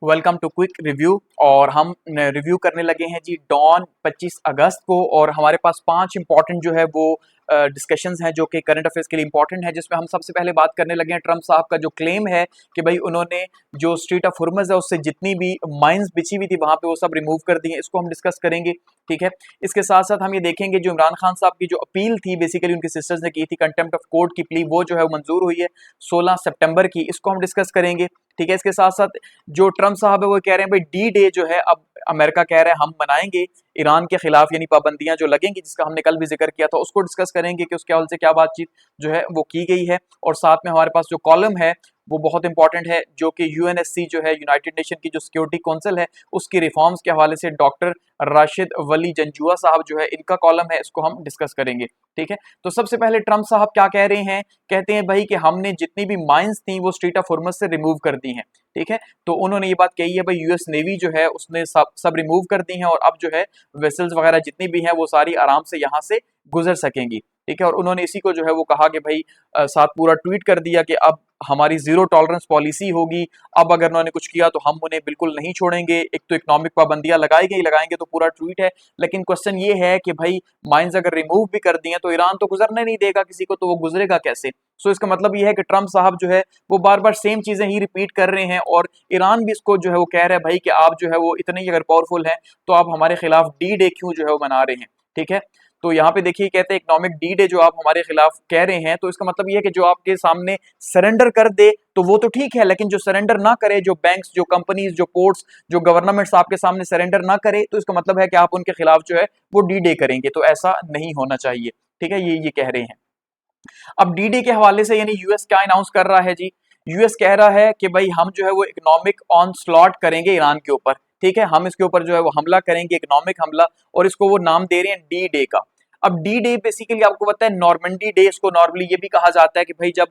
Welcome to quick review. और हम review करने लगे हैं जी डॉन 25 अगस्त को। और हमारे पास 5 इंपॉर्टेंट जो है वो डिस्कशंस हैं जो कि करंट अफेयर्स के लिए इंपॉर्टेंट है, जिसमें हम सबसे पहले बात करने लगे हैं ट्रम्प साहब का जो क्लेम है कि भाई उन्होंने जो स्ट्रीट ऑफ हुर्मुज़ है उससे जितनी भी माइंस बिछी हुई थी वहां पे वो सब रिमूव कर दी हैं। इसको हम डिस्कस करेंगे, ठीक है। इसके साथ साथ हम ये देखेंगे जो इमरान खान साहब की जो अपील थी, बेसिकली उनकी सिस्टर्स ने की थी कंटेम्प्ट ऑफ कोर्ट की प्ली, वो जो है वो मंजूर हुई है 16 सितंबर की। इसको हम डिस्कस करेंगे, ठीक है। इसके साथ साथ जो ट्रम्प साहब है वो कह रहे हैं भाई डी डे जो है अब अमेरिका कह रहा है हम मनाएंगे ईरान के खिलाफ, यानी पाबंदियां जो लगेंगी, जिसका हमने कल भी जिक्र किया था, उसको डिस्कस करेंगे कि उसके हवाले से क्या बातचीत जो है वो की गई है। और साथ में हमारे पास जो कॉलम है वो बहुत इंपॉर्टेंट है, जो कि यूएनएससी जो है यूनाइटेड नेशन की जो सिक्योरिटी काउंसिल है उसकी रिफॉर्म्स के हवाले से डॉक्टर राशिद वली जंजुआ साहब जो है इनका कॉलम है, इसको हम डिस्कस करेंगे, ठीक है। तो सबसे पहले ट्रम्प साहब क्या कह रहे हैं, कहते हैं भाई कि हमने जितनी भी माइंस थी वो स्ट्रीट ऑफ हुर्मुज़ से रिमूव कर दी हैं, ठीक है। तो उन्होंने ये बात कही है भाई यूएस नेवी जो है उसने सब रिमूव कर दी हैं और अब जो है वेसल्स वगैरह जितनी भी हैं वो सारी आराम से यहाँ से गुजर सकेंगी, ठीक है। और उन्होंने इसी को जो है वो कहा कि भाई साथ पूरा ट्वीट कर दिया कि अब हमारी जीरो टॉलरेंस पॉलिसी होगी, अब अगर उन्होंने कुछ किया तो हम उन्हें बिल्कुल नहीं छोड़ेंगे। एक तो इकोनॉमिक पाबंदियां लगाएंगे तो पूरा ट्वीट है, लेकिन क्वेश्चन ये है कि भाई माइंस अगर रिमूव भी कर दिए तो ईरान तो गुजरने नहीं देगा किसी को, तो वो गुजरेगा कैसे। सो इसका मतलब ये है कि ट्रम्प साहब जो है वो बार बार सेम चीजें ही रिपीट कर रहे हैं और ईरान भी इसको जो है वो कह रहा है भाई कि आप जो है वो इतने ही अगर पावरफुल हैं तो आप हमारे खिलाफ डी डे क्यों जो है वो मना रहे हैं, ठीक है। तो यहाँ पे देखिए कहते हैं इकोनॉमिक डी डे जो आप हमारे खिलाफ कह रहे हैं, तो इसका मतलब ये है कि जो आपके सामने सरेंडर कर दे तो वो तो ठीक है, लेकिन जो सरेंडर ना करे, जो बैंक्स, जो कंपनीज, जो पोर्ट्स, जो गवर्नमेंट्स आपके सामने सरेंडर ना करे, तो इसका मतलब है कि आप उनके खिलाफ जो है वो डी डे करेंगे। तो ऐसा नहीं होना चाहिए, ठीक है, ये कह रहे हैं। अब डी डे के हवाले से यानी यूएस क्या अनाउंस कर रहा है जी, यूएस कह रहा है कि भाई हम जो है वो इकोनॉमिक ऑन स्लॉट करेंगे ईरान के ऊपर, ठीक है। हम इसके ऊपर जो है वो हमला करेंगे, इकोनॉमिक हमला, और इसको वो नाम दे रहे हैं डी डे का। अब डी डे बेसिकली आपको पता है नॉर्मंडी डे, इसको नॉर्मली ये भी कहा जाता है कि भाई जब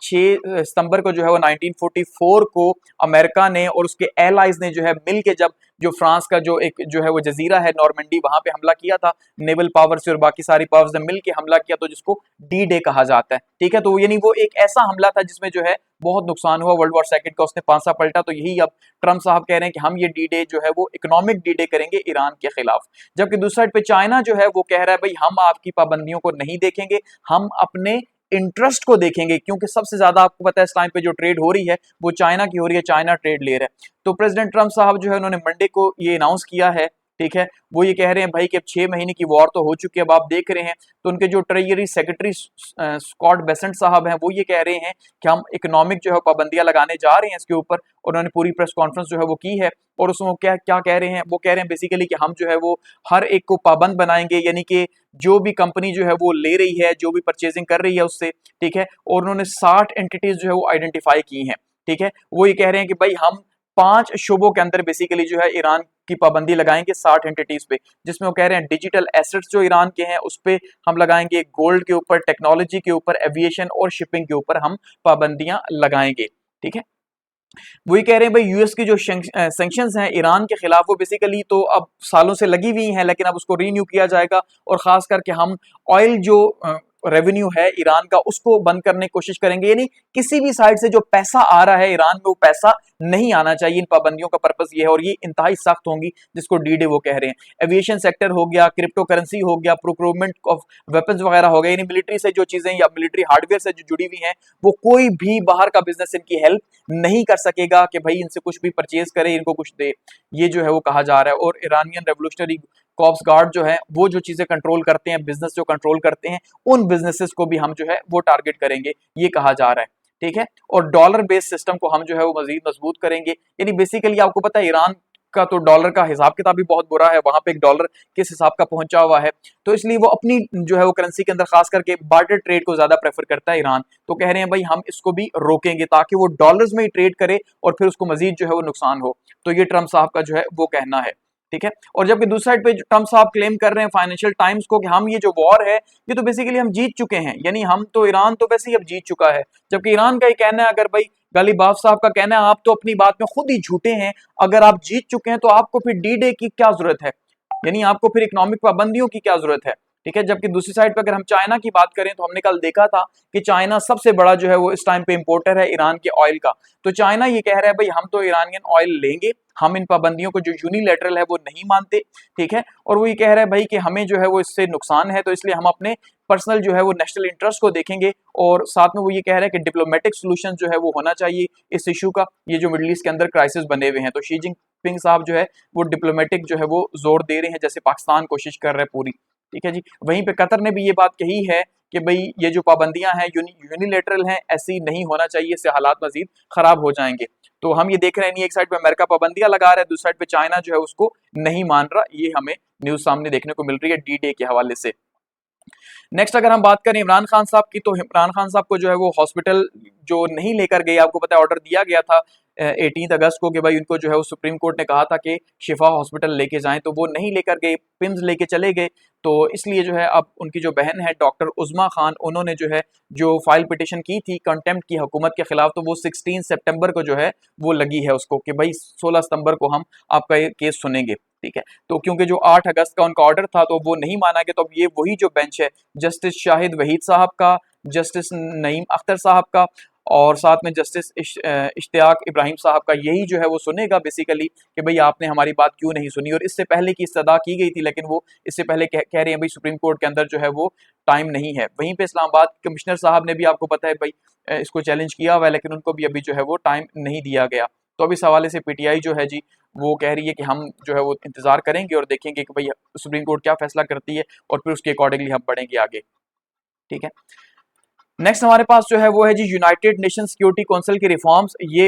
6 सितंबर को जो है वो 1944 को अमेरिका ने और उसके एलाइज ने जो है मिल के जब जो फ्रांस का जो एक जो है वो जजीरा है नॉर्मंडी, वहां पे हमला किया था नेवल पावर से और बाकी सारी पावर्स ने मिलके हमला किया, तो जिसको डी डे कहा जाता है, ठीक है। तो यानी वो एक ऐसा हमला था जिसमें जो है बहुत नुकसान हुआ, वर्ल्ड वॉर सेकंड का उसने पांसा पलटा। तो यही अब ट्रम्प साहब कह रहे हैं कि हम ये डी डे जो है वो इकोनॉमिक डी डे करेंगे ईरान के खिलाफ। जबकि दूसरी साइड पे चाइना जो है वो कह रहा है भाई हम आपकी पाबंदियों को नहीं देखेंगे, हम अपने इंटरेस्ट को देखेंगे, क्योंकि सबसे ज्यादा आपको पता है इस टाइम पे जो ट्रेड हो रही है वो चाइना की हो रही है, चाइना ट्रेड ले रहा है। तो प्रेसिडेंट ट्रम्प साहब जो है उन्होंने मंडे को ये अनाउंस किया है, ठीक है। वो ये कह रहे हैं भाई कि अब 6 महीने की वॉर तो हो चुकी है, अब आप देख रहे हैं। तो उनके जो ट्रेजरी सेक्रेटरी स्कॉट बेसेंट साहब हैं वो ये कह रहे हैं कि हम इकोनॉमिक जो है पाबंदियां लगाने जा रहे हैं इसके ऊपर। उन्होंने पूरी प्रेस कॉन्फ्रेंस जो है वो की है और उसमें वो क्या क्या कह रहे हैं, वो कह रहे हैं बेसिकली कि हम जो है वो हर एक को पाबंद बनाएंगे, यानी कि जो भी कंपनी जो है वो ले रही है, जो भी परचेजिंग कर रही है उससे, ठीक है। और उन्होंने 60 एंटिटीज जो है वो आइडेंटिफाई की हैं, ठीक है। वो ये कह रहे हैं कि भाई हम 5 शोबों के अंदर बेसिकली जो है ईरान की पाबंदी लगाएंगे 60 एंटिटीज पे, जिसमें वो कह रहे हैं डिजिटल एसेट्स जो ईरान के हैं उस पे हम लगाएंगे, गोल्ड के ऊपर, टेक्नोलॉजी के ऊपर, एविएशन और शिपिंग के ऊपर हम पाबंदियां लगाएंगे, ठीक है। वही कह रहे हैं भाई यूएस की जो सैंक्शंस हैं ईरान के खिलाफ वो बेसिकली तो अब सालों से लगी हुई हैं, लेकिन अब उसको रीन्यू किया जाएगा और खास करके हम ऑयल जो रेवेन्यू है ईरान का उसको बंद करने की कोशिश करेंगे। यानी किसी भी साइड से जो पैसा आ रहा है ईरान में वो पैसा नहीं आना चाहिए। इन पाबंदियों का पर्पस ये है और ये इंतहाई सख्त होंगी, जिसको डी डे वो कह रहे हैं। एविएशन सेक्टर हो गया, क्रिप्टो करेंसी हो गया, प्रोक्योरमेंट ऑफ वेपन्स वगैरह हो गया, यानी मिलिट्री से जो चीजें या मिलिट्री हार्डवेयर से जो जुड़ी हुई हैं वो कोई भी बाहर का बिजनेस इनकी हेल्प नहीं कर सकेगा कि भाई इनसे कुछ भी परचेज करे, इनको कुछ दे, ये जो है वो कहा जा रहा है। और ईरानियन रेवोल्यूशनरी कॉप्स गार्ड जो है वो जो चीजें कंट्रोल करते हैं, बिजनेस जो कंट्रोल करते हैं, उन बिजनेसेस को भी हम जो है वो टारगेट करेंगे, ये कहा जा रहा है, ठीक है। और डॉलर बेस्ड सिस्टम को हम जो है वो मजीद मजबूत करेंगे। यानी बेसिकली आपको पता है ईरान का तो डॉलर का हिसाब किताब भी बहुत बुरा है, वहां पे एक डॉलर किस हिसाब का पहुंचा हुआ है, तो इसलिए वो अपनी जो है वो करेंसी के अंदर खास करके बार्टर ट्रेड को ज्यादा प्रेफर करता है ईरान। तो कह रहे हैं भाई हम इसको भी रोकेंगे ताकि वो डॉलर्स में ही ट्रेड करे और फिर उसको मजीद जो है वो नुकसान हो। तो ये ट्रम्प साहब का जो है वो कहना है, ठीक है। और जबकि दूसरी साइड पे ट्रम्प साहब क्लेम कर रहे हैं फाइनेंशियल टाइम्स को कि हम ये जो वॉर है ये तो बेसिकली हम जीत चुके हैं, यानी हम तो ईरान तो वैसे ही अब जीत चुका है। जबकि ईरान का ये कहना है, अगर भाई गालिबाफ साहब का कहना है आप तो अपनी बात में खुद ही झूठे हैं, अगर आप जीत चुके हैं तो आपको फिर डी डे की क्या जरूरत है, यानी आपको फिर इकोनॉमिक पाबंदियों की क्या जरूरत है। ठीक है। जबकि दूसरी साइड पे अगर हम चाइना की बात करें तो हमने कल देखा था कि चाइना सबसे बड़ा जो है वो इस टाइम पे इंपोर्टर है ईरान के ऑयल का। तो चाइना ये कह रहा है भाई हम तो ईरानियन ऑयल लेंगे, हम इन पाबंदियों को जो यूनिलैटरल है वो नहीं मानते, ठीक है। और वो ये कह रहा है भाई कि हमें जो है वो इससे नुकसान है, तो इसलिए हम अपने पर्सनल जो है वो नेशनल इंटरेस्ट को देखेंगे। और साथ में वो ये कह रहा है कि डिप्लोमेटिक सोल्यूशन जो है वो होना चाहिए इस इशू का, ये जो मिडिल ईस्ट के अंदर क्राइसिस बने हुए हैं। तो शी जिनपिंग साहब जो है वो डिप्लोमेटिक जो है वो जोर दे रहे हैं, जैसे पाकिस्तान कोशिश कर रहा है पूरी, ठीक है जी। वहीं पे कतर ने भी ये बात कही है कि भाई ये जो पाबंदियां हैं यूनिलेटरल हैं, ऐसी नहीं होना चाहिए, इससे हालात मजीद खराब हो जाएंगे। तो हम ये देख रहे हैं नहीं, एक साइड पे अमेरिका पाबंदियां लगा रहा है, दूसरी साइड पे चाइना जो है उसको नहीं मान रहा। ये हमें न्यूज सामने देखने को मिल रही है डी डे के हवाले से। नेक्स्ट अगर हम बात करें इमरान खान साहब की, तो इमरान खान साहब को जो है वो हॉस्पिटल जो नहीं लेकर गए, आपको पता है ऑर्डर दिया गया था 18 अगस्त को कि भाई उनको जो है वो सुप्रीम कोर्ट ने कहा था कि शिफा हॉस्पिटल लेके जाएं, तो वो नहीं लेकर गए, पिम्स लेके चले गए। तो इसलिए जो है अब उनकी जो बहन है डॉक्टर उज़मा खान, उन्होंने जो है जो फाइल पिटिशन की थी कंटेम्प्ट की हुकूमत के खिलाफ, तो वो 16 सितंबर को जो है वो लगी है उसको कि भाई 16 सितंबर को हम आपका ये केस सुनेंगे, ठीक है। तो क्योंकि जो 8 अगस्त का उनका ऑर्डर था तो वो नहीं माना गया, तो अब ये वही जो बेंच है जस्टिस शाहिद वहीद साहब का, जस्टिस नईम अख्तर साहब का और साथ में जस्टिस इश्तियाक इब्राहिम साहब का, यही जो है वो सुनेगा बेसिकली कि भाई आपने हमारी बात क्यों नहीं सुनी। और इससे पहले की इस्तदा की गई थी, लेकिन वो इससे पहले कह रहे हैं भाई सुप्रीम कोर्ट के अंदर जो है वो टाइम नहीं है। वहीं पे इस्लामाबाद कमिश्नर साहब ने भी आपको पता है भाई इसको चैलेंज किया हुआ है, लेकिन उनको भी अभी जो है वो टाइम नहीं दिया गया। तो अब इस हवाले से पीटीआई जो है जी वो कह रही है कि हम जो है वो इंतजार करेंगे और देखेंगे कि भाई सुप्रीम कोर्ट क्या फैसला करती है और फिर उसके अकॉर्डिंगली हम बढ़ेंगे आगे, ठीक है। नेक्स्ट हमारे पास जो है वो है जी यूनाइटेड नेशन सिक्योरिटी काउंसिल की रिफॉर्म्स। ये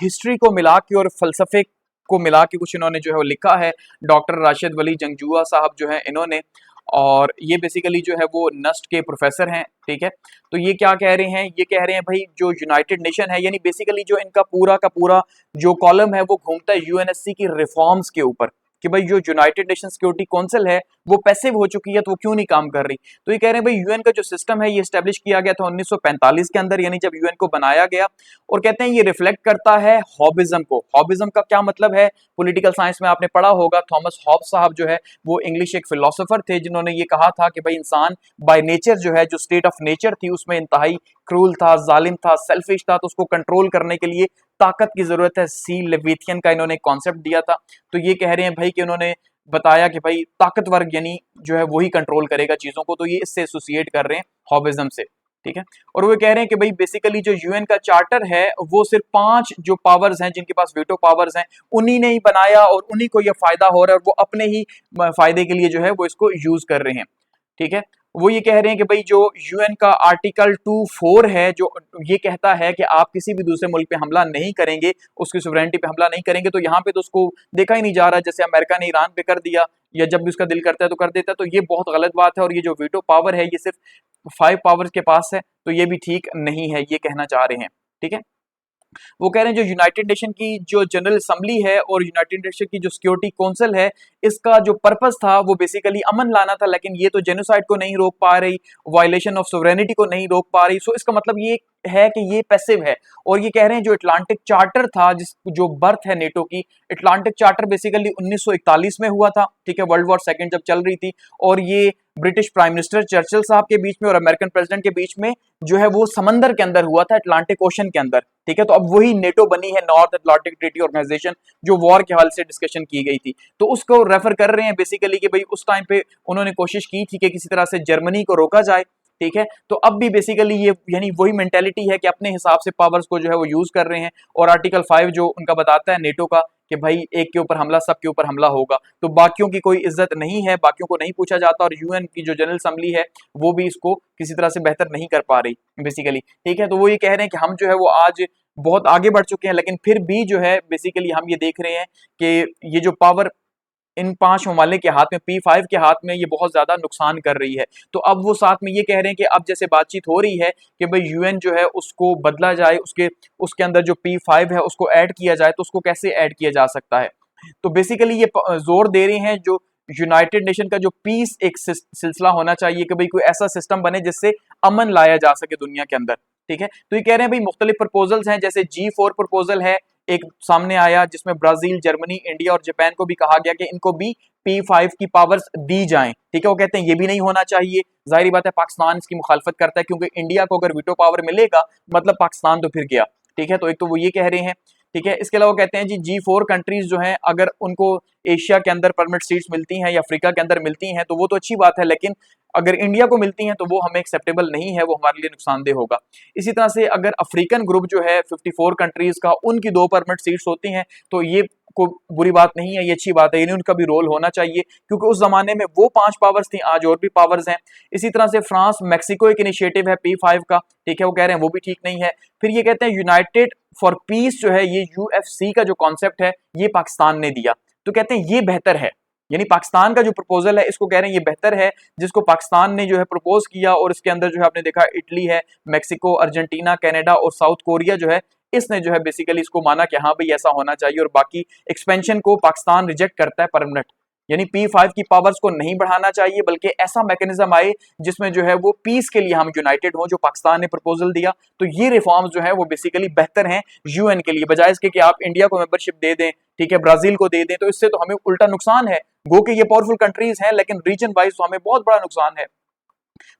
हिस्ट्री को मिला के और फलसफे को मिला के कुछ इन्होंने जो है वो लिखा है। डॉक्टर राशिद वली जंगजुआ साहब जो है इन्होंने, और ये बेसिकली जो है वो नस्ट के प्रोफेसर हैं, ठीक है। तो ये क्या कह रहे हैं, ये कह रहे हैं भाई जो यूनाइटेड नेशन है, यानी बेसिकली जो इनका पूरा का पूरा जो कॉलम है वो घूमता है यूएनएससी की रिफॉर्म्स के ऊपर कि भाई जो यूनाइटेड नेशन सिक्योरिटी काउंसिल है वो पैसिव हो चुकी है, तो वो क्यों नहीं काम कर रही। तो ये कह रहे हैं भाई यूएन का जो सिस्टम है ये एस्टेब्लिश किया गया था 1945 के अंदर, यानी जब यूएन को बनाया गया। और कहते हैं ये रिफ्लेक्ट करता है हॉबिज्म को। हॉबिज्म का क्या मतलब है, पॉलिटिकल साइंस में आपने पढ़ा होगा, थॉमस हॉब्स साहब जो है वो इंग्लिश एक फिलोसोफर थे जिन्होंने ये कहा था कि भाई इंसान बाय नेचर जो है, जो स्टेट ऑफ नेचर थी उसमें इंतहाई क्रूल था, जालिम था, सेल्फिश था, तो उसको कंट्रोल करने के लिए ताकत की जरूरत है। सी लेविथियन का इन्होंने कॉन्सेप्ट दिया था। तो ये कह रहे हैं भाई कि उन्होंने बताया कि भाई ताकतवर यानी जो है वही कंट्रोल करेगा चीजों को, तो ये इससे एसोसिएट कर रहे हैं हॉबिज्म से, ठीक है। और वो कह रहे हैं कि भाई बेसिकली जो यूएन का चार्टर है वो सिर्फ 5 जो पावर्स हैं जिनके पास वीटो पावर्स हैं उन्हीं ने ही बनाया और उन्हीं को ये फायदा हो रहा है और वो अपने ही फायदे के लिए जो है वो इसको यूज कर रहे हैं, ठीक है। वो ये कह रहे हैं कि भाई जो यूएन का आर्टिकल 2.4 है जो ये कहता है कि आप किसी भी दूसरे मुल्क पे हमला नहीं करेंगे, उसकी सुवरेनिटी पे हमला नहीं करेंगे, तो यहाँ पे तो उसको देखा ही नहीं जा रहा, जैसे अमेरिका ने ईरान पे कर दिया या जब भी उसका दिल करता है तो कर देता है। तो ये बहुत गलत बात है और ये जो वीटो पावर है ये सिर्फ 5 पावर्स के पास है, तो ये भी ठीक नहीं है, ये कहना चाह रहे हैं, ठीक है। वो कह रहे हैं जो यूनाइटेड नेशन की जो जनरल असेंबली है और यूनाइटेड नेशन की जो सिक्योरिटी काउंसिल है, इसका जो पर्पस था वो बेसिकली अमन लाना था, लेकिन ये तो जेनोसाइड को नहीं रोक पा रही, वायलेशन ऑफ सोवरेनिटी को नहीं रोक पा रही। सो इसका मतलब ये है कि ये पैसिव है। और ये कह रहे हैं जो अटलांटिक चार्टर था, जिस जो बर्थ है नेटो की, अटलांटिक चार्टर बेसिकली 1941 में हुआ था, ठीक है, वर्ल्ड वॉर सेकंड जब चल रही थी, और ये ब्रिटिश प्राइम मिनिस्टर चर्चिल साहब के बीच में और अमेरिकन प्रेसिडेंट के बीच में जो है वो समंदर के अंदर हुआ था, अटलांटिक ओशन के अंदर, ठीक है। तो अब वही नेटो बनी है, नॉर्थ अटलांटिक ट्रीटी ऑर्गेनाइजेशन, जो वॉर के हवाले से डिस्कशन की गई थी। तो उसको रेफर कर रहे हैं बेसिकली कि भाई उस टाइम पे उन्होंने कोशिश की थी कि किसी तरह से जर्मनी को रोका जाए, ठीक है। तो अब भी बेसिकली ये यानी वही मेंटेलिटी है कि अपने हिसाब से पावर्स को जो है वो यूज कर रहे हैं। और आर्टिकल 5 जो उनका बताता है नेटो का कि भाई एक के ऊपर हमला सबके ऊपर हमला होगा, तो बाकियों की कोई इज्जत नहीं है, बाकियों को नहीं पूछा जाता, और यूएन की जो जनरल असेंबली है वो भी इसको किसी तरह से बेहतर नहीं कर पा रही बेसिकली, ठीक है। तो वो ये कह रहे हैं कि हम जो है वो आज बहुत आगे बढ़ चुके हैं, लेकिन फिर भी जो है बेसिकली हम ये देख रहे हैं कि ये जो पावर इन 5 ममालिक के हाथ में, P5 के हाथ में, ये बहुत ज्यादा नुकसान कर रही है। तो अब वो साथ में ये कह रहे हैं कि अब जैसे बातचीत हो रही है कि भाई यूएन जो है उसको बदला जाए, उसके अंदर जो P5 है उसको ऐड किया जाए, तो उसको कैसे ऐड किया जा सकता है। तो बेसिकली ये जोर दे रहे हैं जो यूनाइटेड नेशन का जो पीस एक सिलसिला होना चाहिए कि भाई कोई ऐसा सिस्टम बने जिससे अमन लाया जा सके दुनिया के अंदर, ठीक है। तो ये कह रहे हैं भाई मुख्तलिफ प्रपोजल्स हैं, जैसे G4 प्रपोजल है, एक सामने आया जिसमें ब्राजील, जर्मनी, इंडिया और जापान को भी कहा गया कि इनको भी P5 की पावर्स दी जाएं। ठीक है, वो कहते हैं ये भी नहीं होना चाहिए। जाहिर बात है पाकिस्तान इसकी मुखालफत करता है, क्योंकि इंडिया को अगर वीटो पावर मिलेगा मतलब पाकिस्तान तो फिर गया। ठीक है, तो एक तो वो ये कह रहे हैं। ठीक है, इसके अलावा कहते हैं जी G4 कंट्रीज जो हैं अगर उनको एशिया के अंदर परमिट सीट्स मिलती हैं या अफ्रीका के अंदर मिलती हैं तो वो तो अच्छी बात है, लेकिन अगर इंडिया को मिलती हैं तो वो हमें एक्सेप्टेबल नहीं है, वो हमारे लिए नुकसानदेह होगा। इसी तरह से अगर अफ्रीकन ग्रुप जो है 54 कंट्रीज का, उनकी 2 परमिट सीट्स होती हैं तो ये को बुरी बात नहीं है, ये अच्छी बात है, यानी उनका भी रोल होना चाहिए, क्योंकि उस जमाने में वो 5 पावर्स थी, आज और भी पावर्स हैं। इसी तरह से फ्रांस मैक्सिको एक इनिशिएटिव है P5 का। ठीक है, वो कह रहे हैं वो भी ठीक नहीं है। फिर ये कहते हैं यूनाइटेड फॉर पीस जो है, ये UFC का जो कॉन्सेप्ट है ये पाकिस्तान ने दिया, तो कहते हैं ये बेहतर है, यानी पाकिस्तान का जो प्रपोजल है इसको कह रहे हैं ये बेहतर है, जिसको पाकिस्तान ने जो है प्रपोज किया, और इसके अंदर जो है आपने देखा इटली है, मैक्सिको, अर्जेंटीना, कनाडा और साउथ कोरिया जो है इसने जो है बेसिकली इसको माना कि हाँ भाई ऐसा होना चाहिए, और बाकी एक्सपेंशन को पाकिस्तान रिजेक्ट करता है परमानेंट, यानी P5 की पावर्स को नहीं बढ़ाना चाहिए, बल्कि ऐसा मैकेनिज्म आए जिसमें जो है वो पीस के लिए हम यूनाइटेड हो, जो पाकिस्तान ने प्रपोजल दिया। तो ये रिफॉर्म्स जो है वो बेसिकली बेहतर हैं यूएन के लिए, बजाय इसके कि आप इंडिया को मेंबरशिप दे दें, ठीक है, ब्राजील को दे दें, तो इससे तो हमें उल्टा नुकसान है। गो के ये पावरफुल कंट्रीज हैं, लेकिन रीजन वाइज तो हमें बहुत बड़ा नुकसान है।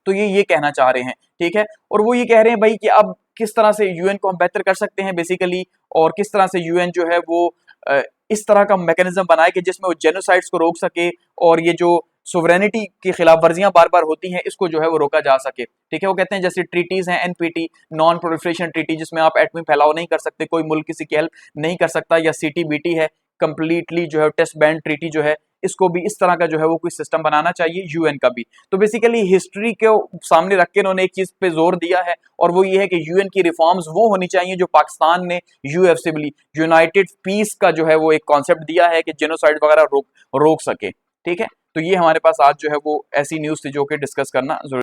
तो ये कहना चाह रहे हैं। ठीक है, और वो ये कह रहे हैं भाई कि अब किस तरह से यूएन को हम बेहतर कर सकते हैं बेसिकली, और किस तरह से यूएन जो है वो इस तरह का मैकेनिज्म बनाए कि जिसमें वो जेनोसाइड्स को रोक सके, और ये जो सोवरेनिटी की खिलाफ वर्जियां बार बार होती हैं इसको जो है वो रोका जा सके। ठीक है, वो कहते हैं जैसे ट्रीटीज हैं NPT, नॉन प्रोलिफरेशन ट्रीटी, जिसमें आप एटमी फैलाव नहीं कर सकते, कोई मुल्क किसी की हेल्प नहीं कर सकता, या CTBT है, कंप्लीटली जो है टेस्ट बैंड ट्रीटी जो है, इसको भी इस तरह का जो है वो कोई सिस्टम बनाना चाहिए यूएन का भी। तो बेसिकली हिस्ट्री के सामने रख के इन्होंने एक चीज पे जोर दिया है, और वो ये है कि यूएन की रिफॉर्म्स वो होनी चाहिए जो पाकिस्तान ने यूएफसी यूनाइटेड पीस का जो है वो एक कॉन्सेप्ट दिया है कि जेनोसाइड वगैरह रोक सके। ठीक है, तो ये हमारे पास आज जो है वो ऐसी न्यूज थी जो कि डिस्कस करना जरूरी।